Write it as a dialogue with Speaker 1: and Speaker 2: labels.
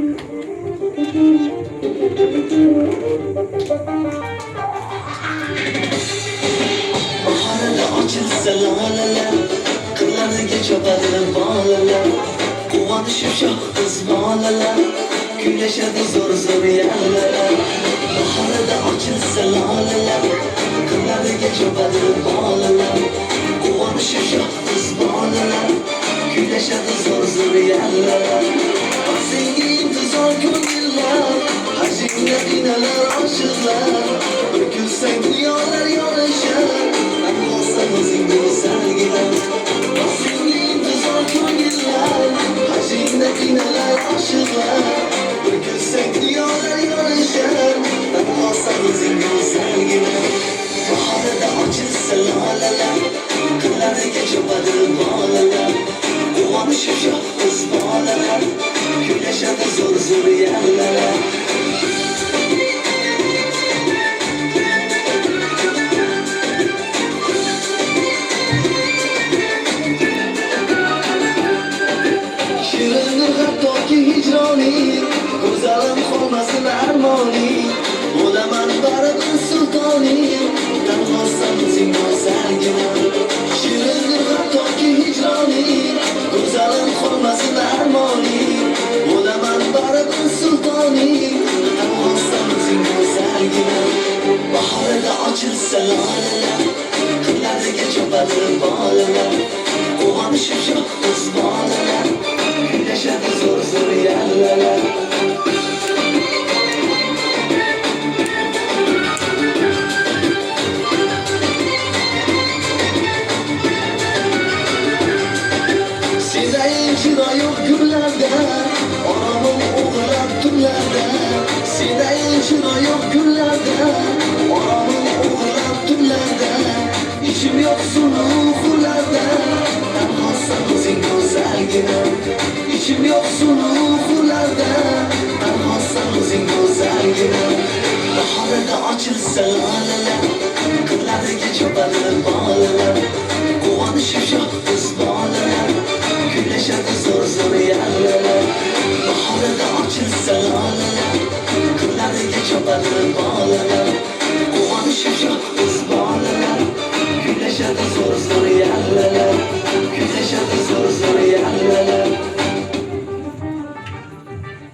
Speaker 1: Baharda açılsa laleler, kırlarga cho'kadi bolalar, quvonishib shoh qiz bolalar, kuylashadi zo'r zo'r yallalar. Baharda açılsa laleler, kırlarga cho'kadi bolalar, quvonishib shoh qiz bolalar, kuylashadi zo'r zo'r yallalar. Senga intizor ko'ngillar, hajingda qiynalar oshiqlar, bir kulsang dunyolar yorishar, anqosan o'zing go'zalgina. Senga intizor ko'ngillar, hajingda qiynalar oshiqlar, bir kulsang dunyolar yorishar, anqosan o'zing go'zalgina. Baharda ochilsa lolalar, qirlariga cho'kadi bolalar, quvonishib shoh qiz bolalar, kuylashadi zo'r zo'r yallalar. Shirindir hattoki hijroning, go'zalim qolmasin armoning, bo'laman baribir sultoning, tanhosan o'zing go'zalgina. Shirindir hattoki hijroning, go'zalim qolmasin armoning, bo'laman baribir sultoning, tanhosan o'zing go'zalgina. Baharda ochilsa lolalar, qirlariga cho'kadi bolalar, quvonishib shoh qiz bolalar, kuylashadi zo'r zo'r yallalar. Sedayin chiroyi gullarda, oromim o'g'lab tunlarda. Sedayin chiroyi gullarda, oromim o'g'lab tunlarda. Ishim yo'q suluhlarda, tanhosan o'zing go'zalgina. Ishim yo'q suluhlarda, tanhosan o'zing go'zalgina. Baharda ochilsa lolalar, qirlariga cho'kadi bolalar, quvonishib shoh qiz bolalar, kuylashadi zo'r zo'r yallalar. Baharda ochilsa lolalar, qirlariga cho'kadi bolalar, quvonishib shoh qiz bolalar, kuylashadi zo'r zo'r